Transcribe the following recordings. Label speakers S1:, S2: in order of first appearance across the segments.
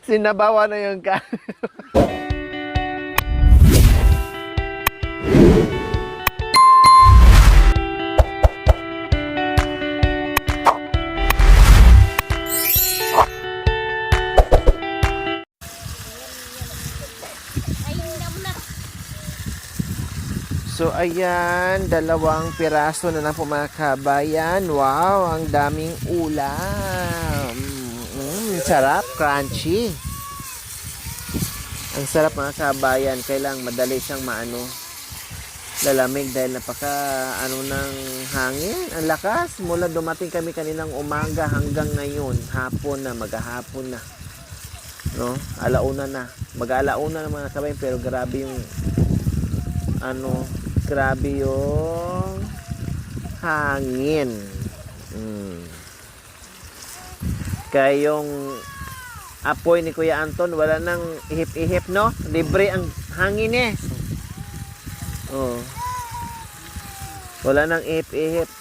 S1: Sinabawa na yung ka. So ayan, 2 piraso na lang po mga kabayan. Wow, ang daming ulam. Sarap, crunchy. Ang sarap mga kabayan. Kailang madali siyang lalamig dahil napaka ng hangin. Ang lakas. Mula dumating kami kaninang umaga hanggang ngayon. Hapon na, maghahapon na. No? Alauna na. Mag-alauna na mga kabayan pero grabe yung grabe yung hangin. Kaya yung apoy ni Kuya Anton, wala nang ihip-ihip, no? Libre ang hangin eh. Oh. Wala nang ihip-ihip.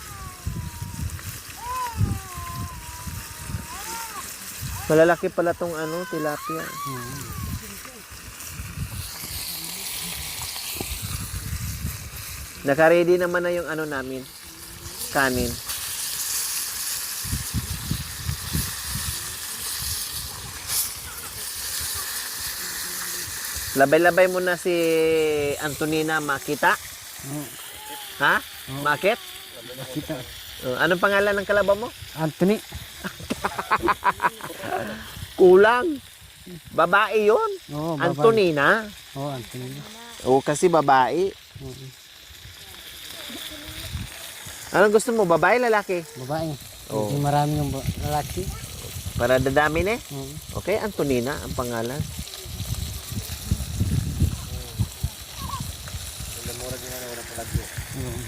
S1: Malalaki pala tong tilapia. Naka-ready naman na yung namin, kanin. Labay-labay mo na si Antonina makita. Ha? Makit?
S2: Makita.
S1: Anong pangalan ng kalabaw mo?
S2: Anthony.
S1: Kulang. Babae yun.
S2: Oo, babae.
S1: Antonina.
S2: Oo, Anthony.
S1: Oo, kasi babae. Anong gusto mo? Babae, lalaki?
S2: Babae.
S1: Oo.
S2: Marami yung lalaki.
S1: Para dadami eh.
S2: Oo.
S1: Okay, Antonina ang pangalan.
S2: Oo.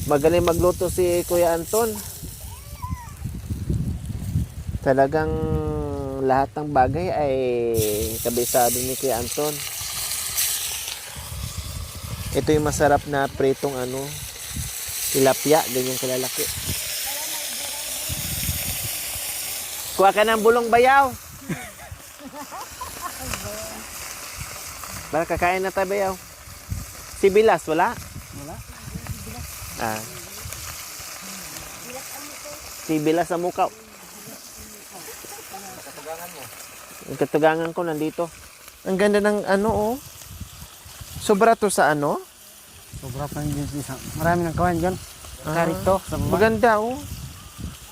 S1: Magaling magluto si Kuya Anton. Talagang lahat ng bagay ay kabisado ni Kuya Anton. Ito yung masarap na pritong tilapia, ganyan kalalaki. Kuha ka ng bulong bayaw. Baka kakain na tayo bayaw. Si Bilas, wala?
S2: Wala.
S1: Si Bilas sa mukaw. Yung katugangan ko nandito. Ang ganda ng Sobra to sa
S2: Sobra pa yung isa. Marami ng kawan dyan. Karito. Sa baba.
S1: Maganda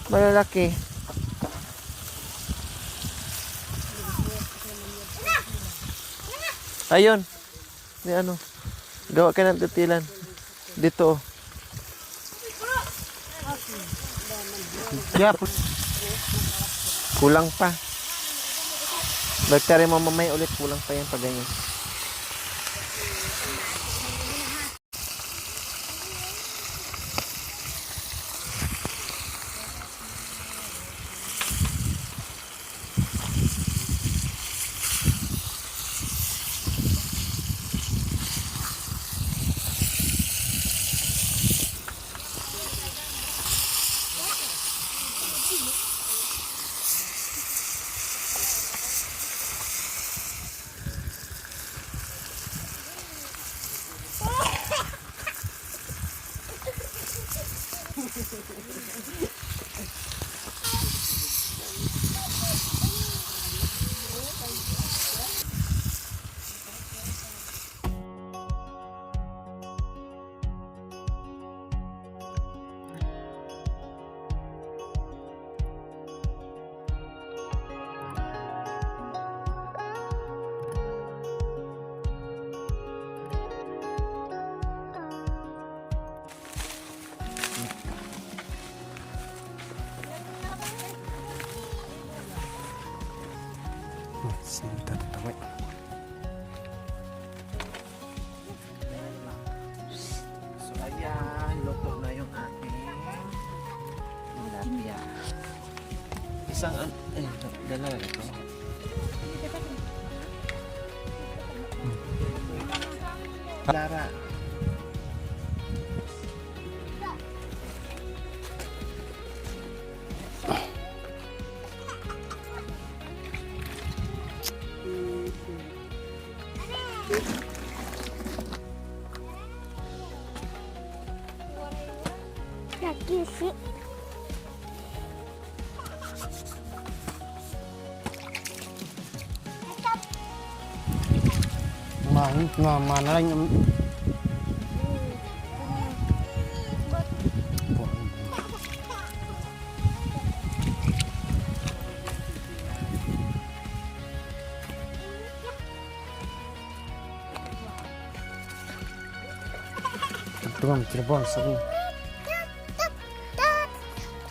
S1: malalaki. Ayun. May gawa ka ng tutilan. Dito.
S2: Yeah.
S1: Kulang pa. Bagtari mo mamaya ulit, kulang pa yan pag ganyan.
S2: Sinta tataway.
S1: So ayan, luto na yung ating tilapia. Isang, dalawa ito. Lara.
S3: Nakisi.
S2: Mana lang yung... Tugang Cirebon sabi.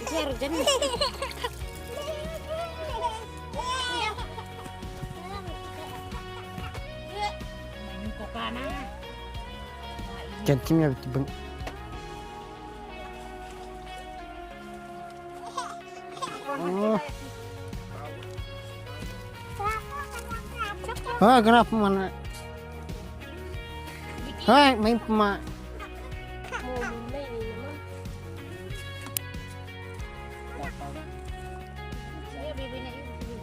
S3: Zero dyan.
S2: Kentim ya bitibang. Oh. Ah, kenapa mana? Hai, main pema.
S3: Saya bibirnya itu.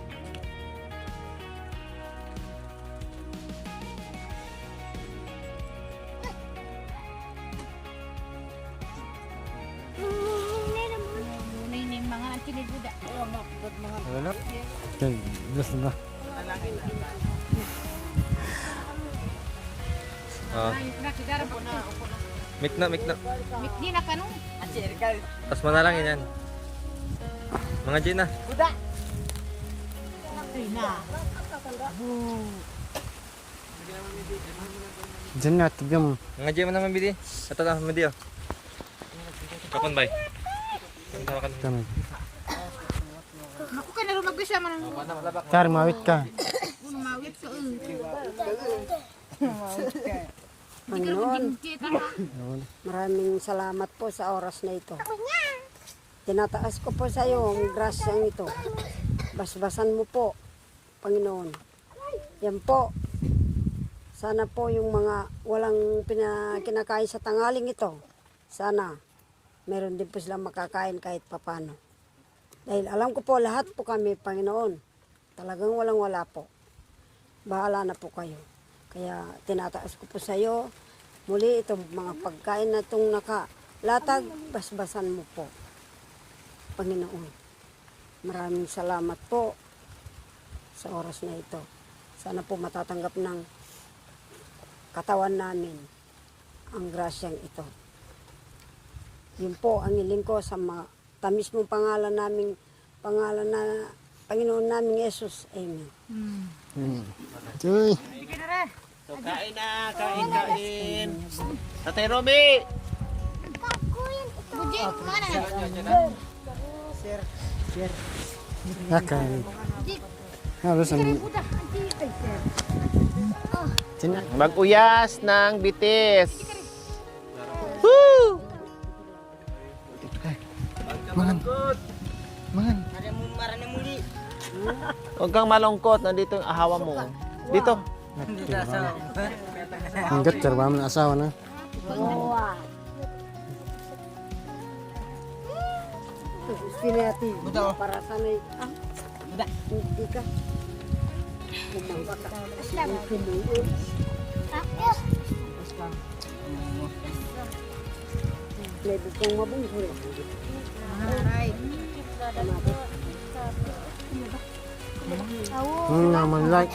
S3: Ini mga nanti ni budak.
S2: Wala. Okay, just na.
S4: Mik na.
S3: Di na kanong.
S4: Tapos manalangin yan. Mga Gina.
S2: Diyan na, tignan mo.
S4: Mga Gina naman bidi. Ito lang, video. Kapon bay. Tawakan.
S2: Kami.
S3: Ako ka na rin mag-isa man.
S2: Tar, mawit ka.
S3: Mawit ka.
S5: Panginoon, maraming salamat po sa oras na ito. Tinataas ko po sa iyo ang grasyang ito. Basbasan mo po, Panginoon. Yan po. Sana po yung mga walang kinakain sa tangaling ito, sana meron din po silang makakain kahit papano. Dahil alam ko po lahat po kami, Panginoon, talagang walang-wala po. Bahala na po kayo. Kaya tinataas ko po sa iyo, muli itong mga pagkain na itong nakalatag, basbasan mo po, Panginoon. Maraming salamat po sa oras na ito. Sana po matatanggap ng katawan namin ang grasyang ito. Yun po ang hiling ko sa tamis mong pangalan na Panginoon naming Yesus. Amen.
S2: Tuy.
S1: So, kain na, kain. Tatay Romy!
S3: Buji, mana?
S2: Nakain. Harus ang... Tina.
S1: Mag-uyas ng bitis. Woo!
S2: Mangan. Mangan.
S1: Huwag kang malungkot. Nandito yung ahawa mo. Dito.
S2: Hanggat karwa mo na asawa na.
S5: Sinati, para sanay. Hindi ka. Lebih kong mabungkul.
S2: Naman like.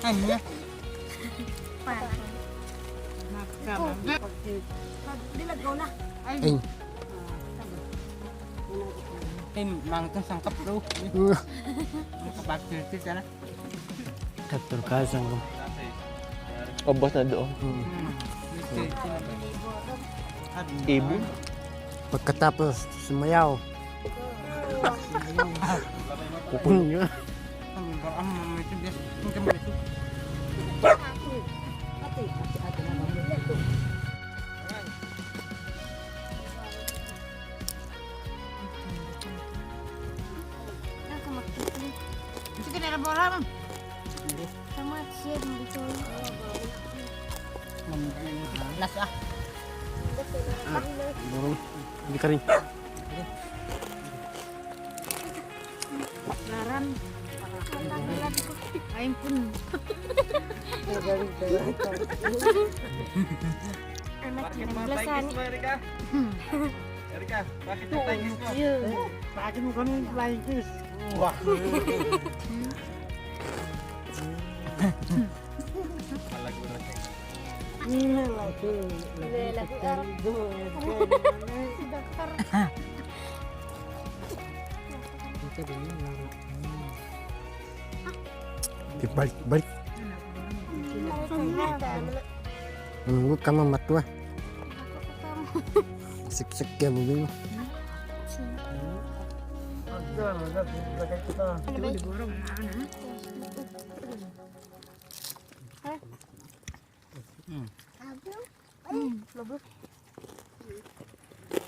S2: Ay.
S6: Mangtong sangkap bro. Makapagpil sana.
S2: Kator ka sang.
S1: Obos na doon. Ibon.
S2: Pagkatapos sumayaw. Pupunya.
S3: Sige na bola man.
S6: Las ah.
S2: Burung. Hindi ka rin.
S3: Laran. Ayun pun.
S4: Bakit mo tayo mo, Erika? Erika, bakit mo tayo mo?
S2: Bakit mo kami flying kiss? Wah.
S4: Malago na siya.
S2: Ini lagi. Balik. Nunggu ka mamatua. Sik-sik ya bubing.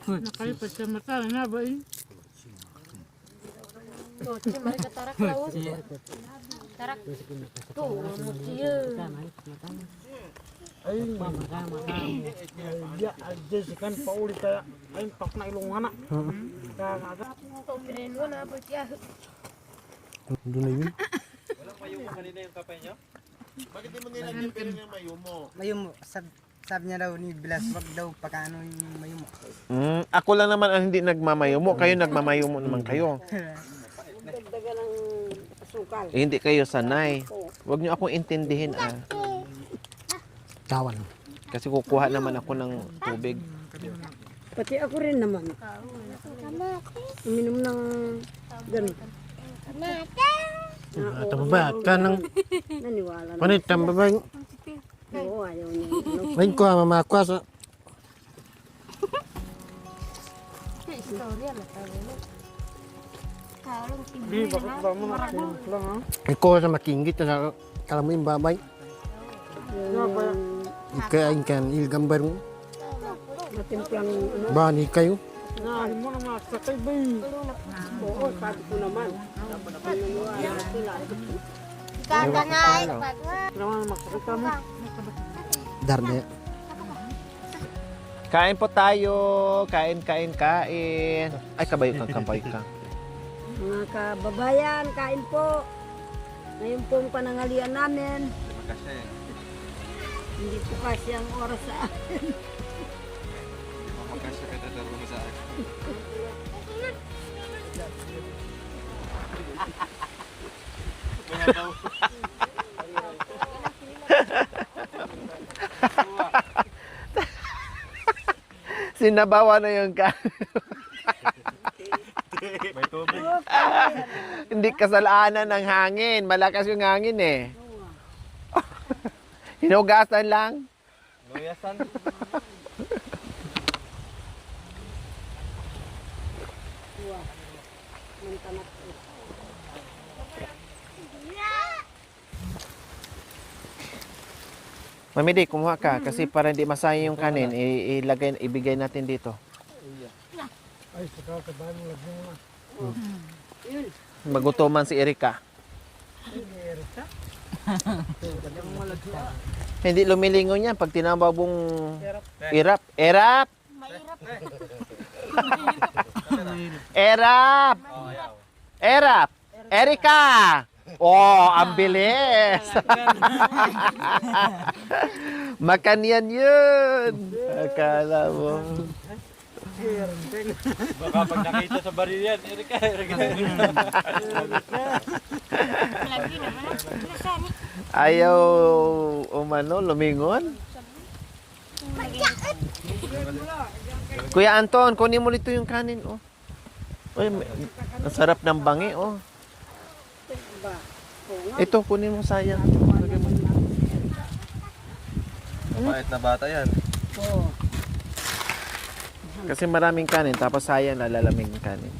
S3: Nakalipad sa mata na ba eh?
S2: Dia aja kan pauli kayak aing pak na ilong anak. Duna yun.
S4: Walang mayumo kanina yung kapay niyo?
S6: Mayumo. Sabi niya daw ni Bilas, wag daw pagkano yung mayumo.
S1: Ako lang naman ang hindi nagmamayumo. Kayo nagmamayumo naman kayo.
S5: Dagdagan ng asukal.
S1: Eh, hindi kayo sanay. Huwag niyo akong intindihin ah.
S2: Tawan.
S1: Kasi kukuha naman ako ng tubig.
S5: Pati ako rin naman. Uminom ng ganun.
S2: Tababat ka ng
S5: Naniwala na.
S2: panit tambabay.
S5: Oo, ayaw niya.
S2: Lain ko mama ko sa Iko sa makinggit sa kalamu yung babay. Ika kan il gambar mo.
S5: Matimplang ano.
S2: Bani kayo.
S5: Oo, sabi ko naman. Naniwala sila.
S2: Darne.
S1: Kain po tayo. Kain. Ay, kabayo ka.
S5: Mga kababayan, kain po. Ngayon pong panangalian namin.
S4: Makasya eh.
S5: Hindi po kasi ang oras sa akin.
S4: Makasya ka tataro mo sa akin.
S1: Sinabawa na yung kain.
S4: May tubig.
S1: Hindi kasalanan ng hangin. Malakas yung hangin eh. Hinugasan lang.
S4: Luyasan.
S1: Mamidi, kumuha ka kasi para hindi masayang yung kanin, ibigay natin dito.
S2: Ay, saka ka ba mo lagi mo.
S1: Magutuman si Erika. Hindi lumilingon yan pag tinambabong Erap. Erap! Erap! Erap! Erika! Oh, ang bilis! Makanyan yun! Akala mo.
S4: Baka pag nakita sa baril yan, Erika.
S1: Ayaw umano, lumingon. Kuya Anton, kunin mo nito yung kanin, oh. Uy, ang sarap ng bangi, oh. Ito, kunin mo, sayang. Lagyan mo.
S4: Mabait na bata yan.
S1: Kasi maraming kanin, tapos sayang lalalamig yung kanin.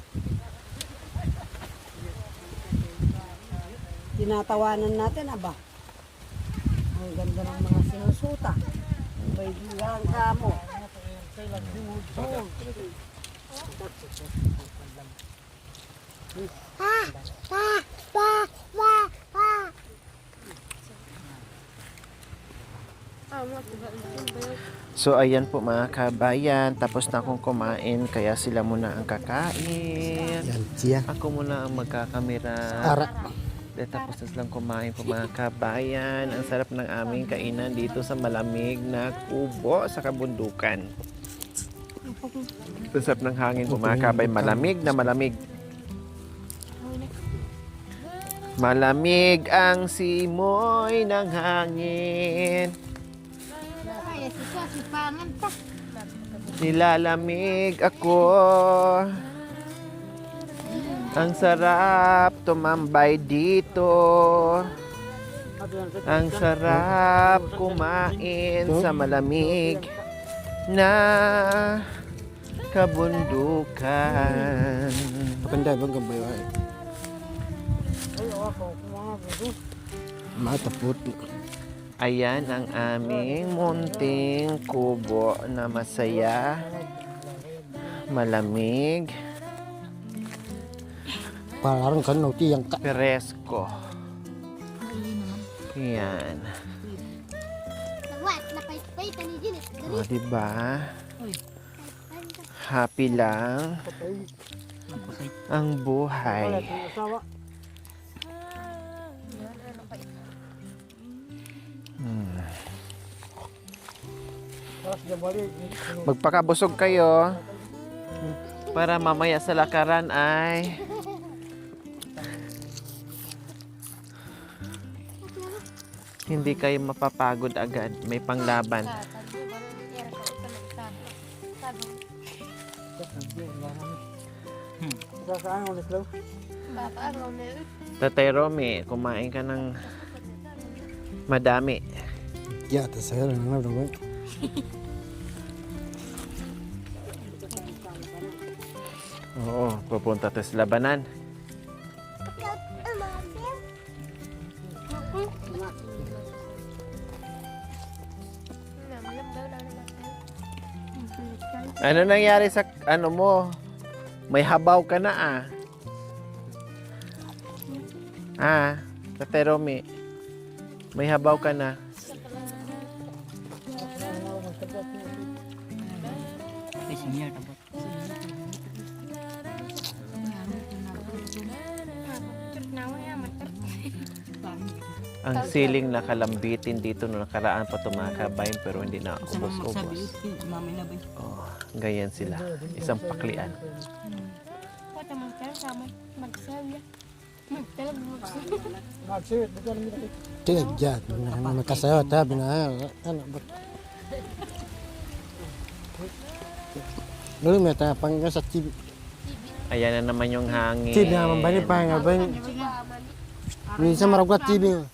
S5: Tinatawanan natin, aba. Ang ganda ng mga sinusuta. May bilang kamo.
S1: So ayan po mga kabayan, tapos na akong kumain kaya sila muna ang kakain.
S2: Yan, siya.
S1: Ako muna ang magkakamera.
S2: Ara.
S1: Tapos na silang kumain po mga kabayan. Ang sarap ng aming kainan dito sa malamig na kubo sa kabundukan. Ang sarap ng hangin po mga kabayan. Malamig na malamig. Malamig ang simoy ng hangin.
S3: Ay, sipangan pa.
S1: Nilalamig ako. Ang sarap tumambay dito. Ang sarap kumain sa malamig na kabundukan.
S2: Paganda bang gambay ay. Matapot.
S1: Ayan ang aming munting kubo na masaya, malamig,
S2: Parang kan nauti yang ka.
S1: presko. Yan. O, diba? Happy lang ang buhay. Magpakabusog kayo para mamaya sa lakaran ay hindi kayo mapapagod agad. May panglaban. Tatay Romy, kumain ka ng madami.
S2: Ya, tas saya lang na daw.
S1: Oo, pupunta tayo sa labanan. Ano nangyari sa ano mo? May habaw ka na ah. Tatay Romy. May habaw ka na. Ang siling nakalambitin dito no nakaraan pa tumakabayin pero hindi na ubos-ubos. Oh, ganyan sila. Isang paklian.
S2: Tig ya, makasayo ta bina ano ba. Dulu meta pangga sa TV.
S1: Ayan na naman yung hangin.
S2: TV naman bani pa nga ba. Minsan maragat TV.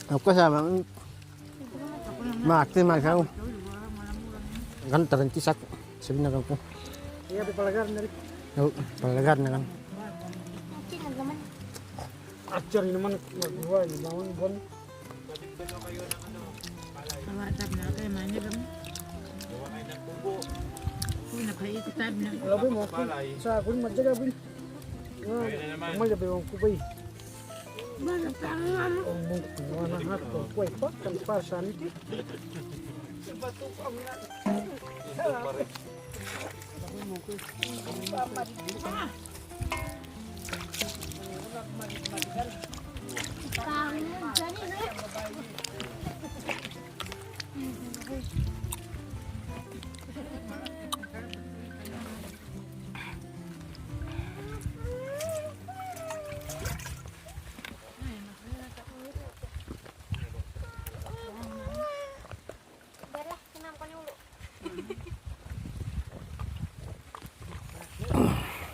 S2: Ako sama makti makaw. Kan terentisak sabi na ko. Iya palagar na rin. Oo, palagar na kan. Acer naman magbuhay, bangon buwan.
S3: Tawatap na kayo, manya kami. Uy, nakaiititap na.
S2: Labi mo sa kun madjaga bin. May labi mo kubay.
S3: Bakit ka nga mo?
S2: Ang anak ko, kuy pa kan pasan ti.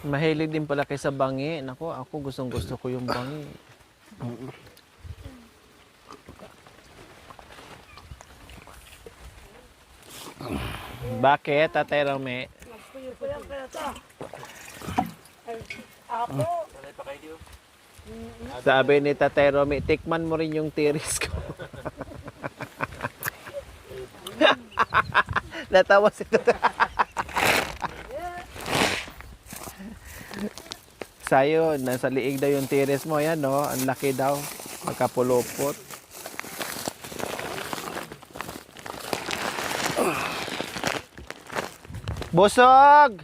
S1: Mahilig din pala kay sa bangi. Nako, ako gustong-gusto ko yung bangi. Bakit, Tatay Romy? Sabi ni Tatay Romy, tikman mo rin yung tiris ko. Natawa si Tatay. sa'yo, nasa liig daw yung tiris mo. Yan, no? Ang laki daw. Magkapulupot. Busog!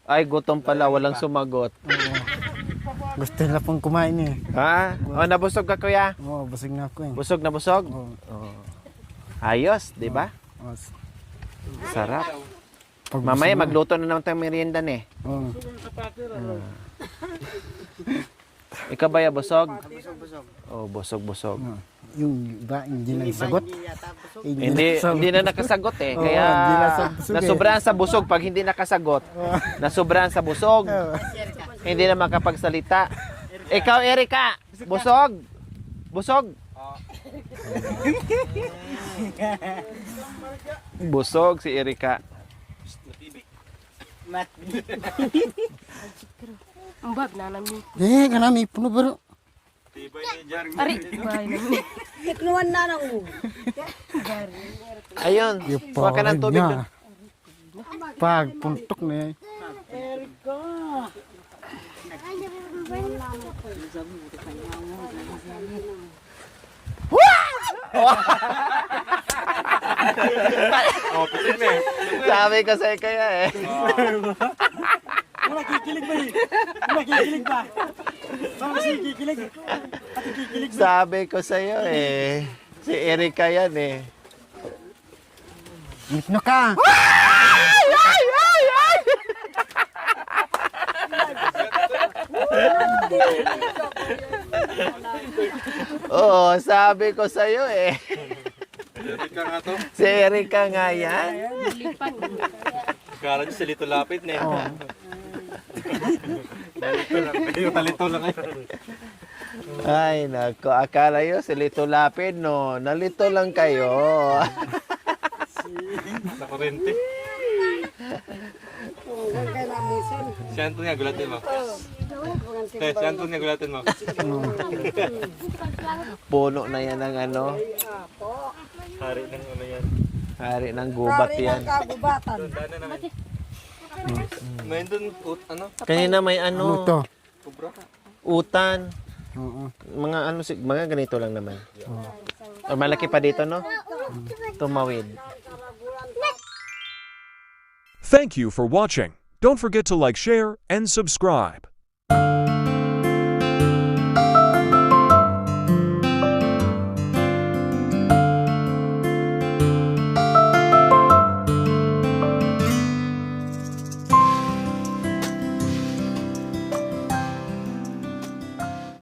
S1: Ay, gutom pala. Walang sumagot.
S2: Gusto nila pong kumain eh.
S1: Ha? O, nabusog ka, kuya?
S2: Oo, busog na ako eh.
S1: Busog na busog?
S2: Oo.
S1: Oh. Ayos, di ba?
S2: Oo.
S1: Sarap.
S2: Pag
S1: Mamaya,
S2: busog na-
S1: magluto na naman tayong merienda eh.
S2: Oo.
S1: Ikaw ba ya busog? Oh, busog.
S2: Oo. Yung iba, hindi na sagot.
S1: Hindi na nakasagot eh.
S2: Oo,
S1: Kaya
S2: hindi na sa busog eh.
S1: nasobrahan sa busog pag hindi nakasagot. Nasobrahan sa busog. Hindi na makapagsalita. Ikaw, Erika, busog? Busog? Busog si Erika.
S2: Kanami, puno baro.
S5: Iknuan na lang.
S1: Ayun, huwag ka ng tubig doon.
S2: Pag puntok na eh.
S4: Oh, pitin na eh.
S1: Sabi ko sa'yo kaya eh. Sabi ko sa'yo eh. Si Erika yan eh.
S2: Mikno ka!
S1: Oo, sabi ko sa'yo eh.
S4: Erika nga to.
S1: Si Erika nga yan.
S4: Kala nyo si Lito Lapid na eh. Nalito lang ngayon.
S1: Ay, nako. Akala nyo si Lito Lapid, no? Nalito lang kayo.
S4: Nakurente. Si Anton nga, gulatin mo. Si Anton nga, gulatin mo.
S1: Puno na yan ng ano.
S4: Hari ng ano yan.
S1: Hari ng gubat yan.
S5: Kagubatan.
S4: Dana naman. May doon, ano?
S1: Kanina may
S2: Ano
S1: ano,
S2: to?
S4: Kubra.
S1: utan.
S2: Oo.
S1: Mga ano, mga ganito lang naman. O malaki pa dito, no? Tumawid.
S7: Thank you for watching. Don't forget to like, share, and subscribe.